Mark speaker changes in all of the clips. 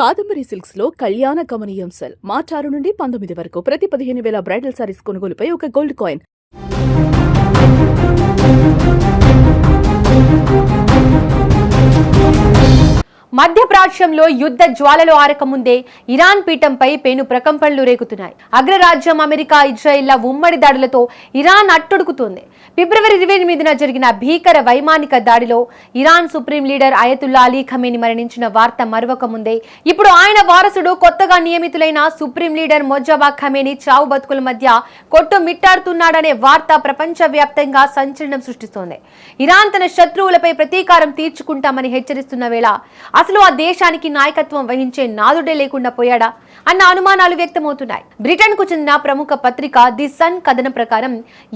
Speaker 1: Kadambari silks లో కళ్యాణ గమనీయం cell మార్చి 6 నుండి 19 వరకు ప్రతి 15,000 బ్రైడల్ సారీస్ కొనుగోలుపై ఒక గోల్డ్ కాయిన్.
Speaker 2: మధ్యప్రాచ్యంలో యుద్ధ జ్వాలలు ఆరకముందే ఇరాన్ పీఠంపై పెను ప్రకంపనలు రేగుతున్నాయి. అగ్రరాజ్యం అమెరికా, ఇజ్రాయెల్ల ఉమ్మడి దాడులతో ఇరాన్ అట్టుడుకుతోంది. ఫిబ్రవరి 28న జరిగిన భీకర వైమానిక దాడిలో Iran supreme leader Ayatollah Ali Khamenei మరణించిన వార్త మరవక ముందే ఇప్పుడు ఆయన వారసుడు కొత్తగా నియమితులైన సుప్రీం లీడర్ మొజ్జబా ఖమేని చావు బతుకుల మధ్య కొట్టుమిట్టాడుతున్నాడనే వార్త ప్రపంచవ్యాప్తంగా సంచలనం సృష్టిస్తోంది. ఇరాన్ తన శత్రువులపై ప్రతీకారం తీర్చుకుంటామని హెచ్చరిస్తున్న వేళ అసలు ఆ దేశానికి నాయకత్వం వహించే నాదుడే లేకుండా పోయాడా అన్న అనుమానాలు వ్యక్తమవుతున్నాయి. బ్రిటన్ కు చెందిన ప్రముఖ పత్రిక ది సన్ కథనం ప్రకారం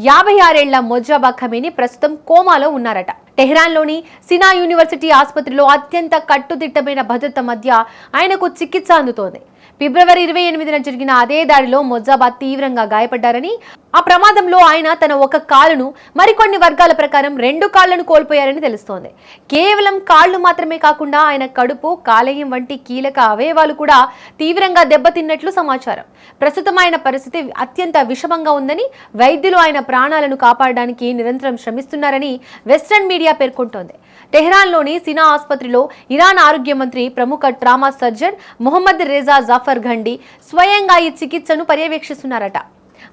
Speaker 2: 56 ఏళ్ల మొజ్జబా ఖమేని ప్రస్తుతం కోమాలో ఉన్నారట. టెహ్రాన్ లోని సినా యూనివర్సిటీ ఆసుపత్రిలో అత్యంత కట్టుదిట్టమైన భద్రత మధ్య ఆయనకు చికిత్స అందుతోంది. ఫిబ్రవరి 28న జరిగిన అదే దాడిలో మొజ్జబా తీవ్రంగా గాయపడ్డారని, ఆ ప్రమాదంలో ఆయన తన ఒక కాలును, మరికొన్ని వర్గాల ప్రకారం 2 కాళ్లను కోల్పోయారని తెలుస్తోంది. కేవలం కాళ్లు మాత్రమే కాకుండా ఆయన కడుపు, కాలేయం వంటి కీలక అవయవాలు కూడా తీవ్రంగా దెబ్బతిన్నట్లు సమాచారం. ప్రస్తుతం ఆయన పరిస్థితి అత్యంత విషమంగా ఉందని, వైద్యులు ఆయన ప్రాణాలను కాపాడడానికి నిరంతరం శ్రమిస్తున్నారని వెస్టర్న్ మీడియా పేర్కొంటోంది. టెహ్రాన్లోని సినా ఆసుపత్రిలో ఇరాన్ ఆరోగ్య మంత్రి, ప్రముఖ ట్రామా సర్జన్ మొహమ్మద్ రేజా జాఫర్ ఘండి స్వయంగా ఈ చికిత్సను పర్యవేక్షిస్తున్నారట.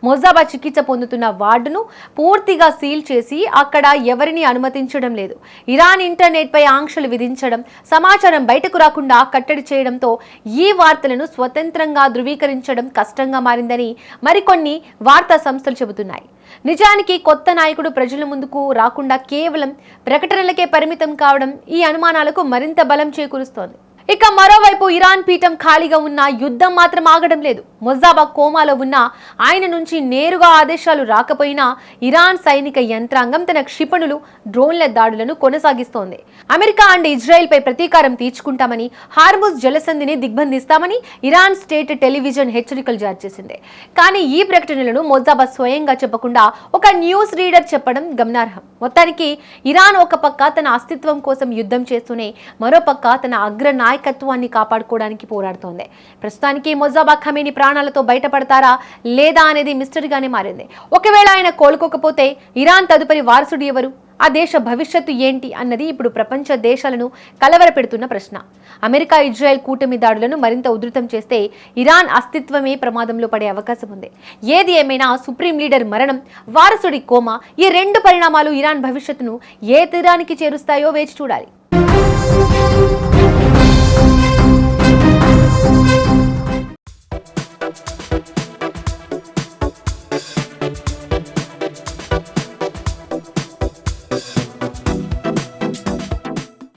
Speaker 2: మొజ్జబా చికిత్స పొందుతున్న వార్డును పూర్తిగా సీల్ చేసి అక్కడ ఎవరిని అనుమతించడం లేదు. ఇరాన్ ఇంటర్నెట్ పై ఆంక్షలు విధించడం, సమాచారం బయటకు రాకుండా కట్టడి చేయడంతో ఈ వార్తలను స్వతంత్రంగా ధృవీకరించడం కష్టంగా మారిందని మరికొన్ని వార్తా సంస్థలు చెబుతున్నాయి. నిజానికి కొత్త నాయకుడు ప్రజల ముందుకు రాకుండా కేవలం ప్రకటనలకే పరిమితం కావడం ఈ అనుమానాలకు మరింత బలం చేకూరుస్తోంది. ఇక మరోవైపు ఇరాన్ పీఠం ఖాళీగా ఉన్న యుద్ధం మాత్రం ఆగడం లేదు. మొజ్జబా కోమాలో ఉన్న ఆయన నుంచి నేరుగా ఆదేశాలు రాకపోయినా ఇరాన్ సైనిక యంత్రాంగం తన క్షిపణులు, డ్రోన్ల దాడులను కొనసాగిస్తోంది. అమెరికా అండ్ ఇజ్రాయెల్ పై ప్రతీకారం తీర్చుకుంటామని, హార్ముజ్ జలసంధిని దిగ్బంధిస్తామని ఇరాన్ స్టేట్ టెలివిజన్ హెచ్చరికలు జారీ చేసింది. కానీ ఈ ప్రకటనలను మొజ్జబా స్వయంగా చెప్పకుండా ఒక న్యూస్ రీడర్ చెప్పడం గమనార్హం. మొత్తానికి ఇరాన్ ఒక పక్క తన అస్తిత్వం కోసం యుద్ధం చేస్తూనే మరోపక్క తన అగ్ర నాయకత్వాన్ని కాపాడుకోవడానికి పోరాడుతోంది. ప్రస్తుతానికి మొజ్జబా ఖమేని ప్రాణాలతో బయటపడతారా లేదా అనేది మిస్టరీగానే మారింది. ఒకవేళ ఆయన కోలుకోకపోతే ఇరాన్ తదుపరి వారసుడు ఎవరు, ఆ దేశ భవిష్యత్తు ఏంటి అన్నది ఇప్పుడు ప్రపంచ దేశాలను కలవరపెడుతున్న ప్రశ్న. అమెరికా, ఇజ్రాయెల్ కూటమి దాడులను మరింత ఉధృతం చేస్తే ఇరాన్ అస్తిత్వమే ప్రమాదంలో పడే అవకాశం ఉంది. ఏది ఏమైనా సుప్రీం లీడర్ మరణం, వారసుడి కోమా, ఈ 2 పరిణామాలు ఇరాన్ భవిష్యత్తును ఏ తీరానికి చేరుస్తాయో వేచి చూడాలి.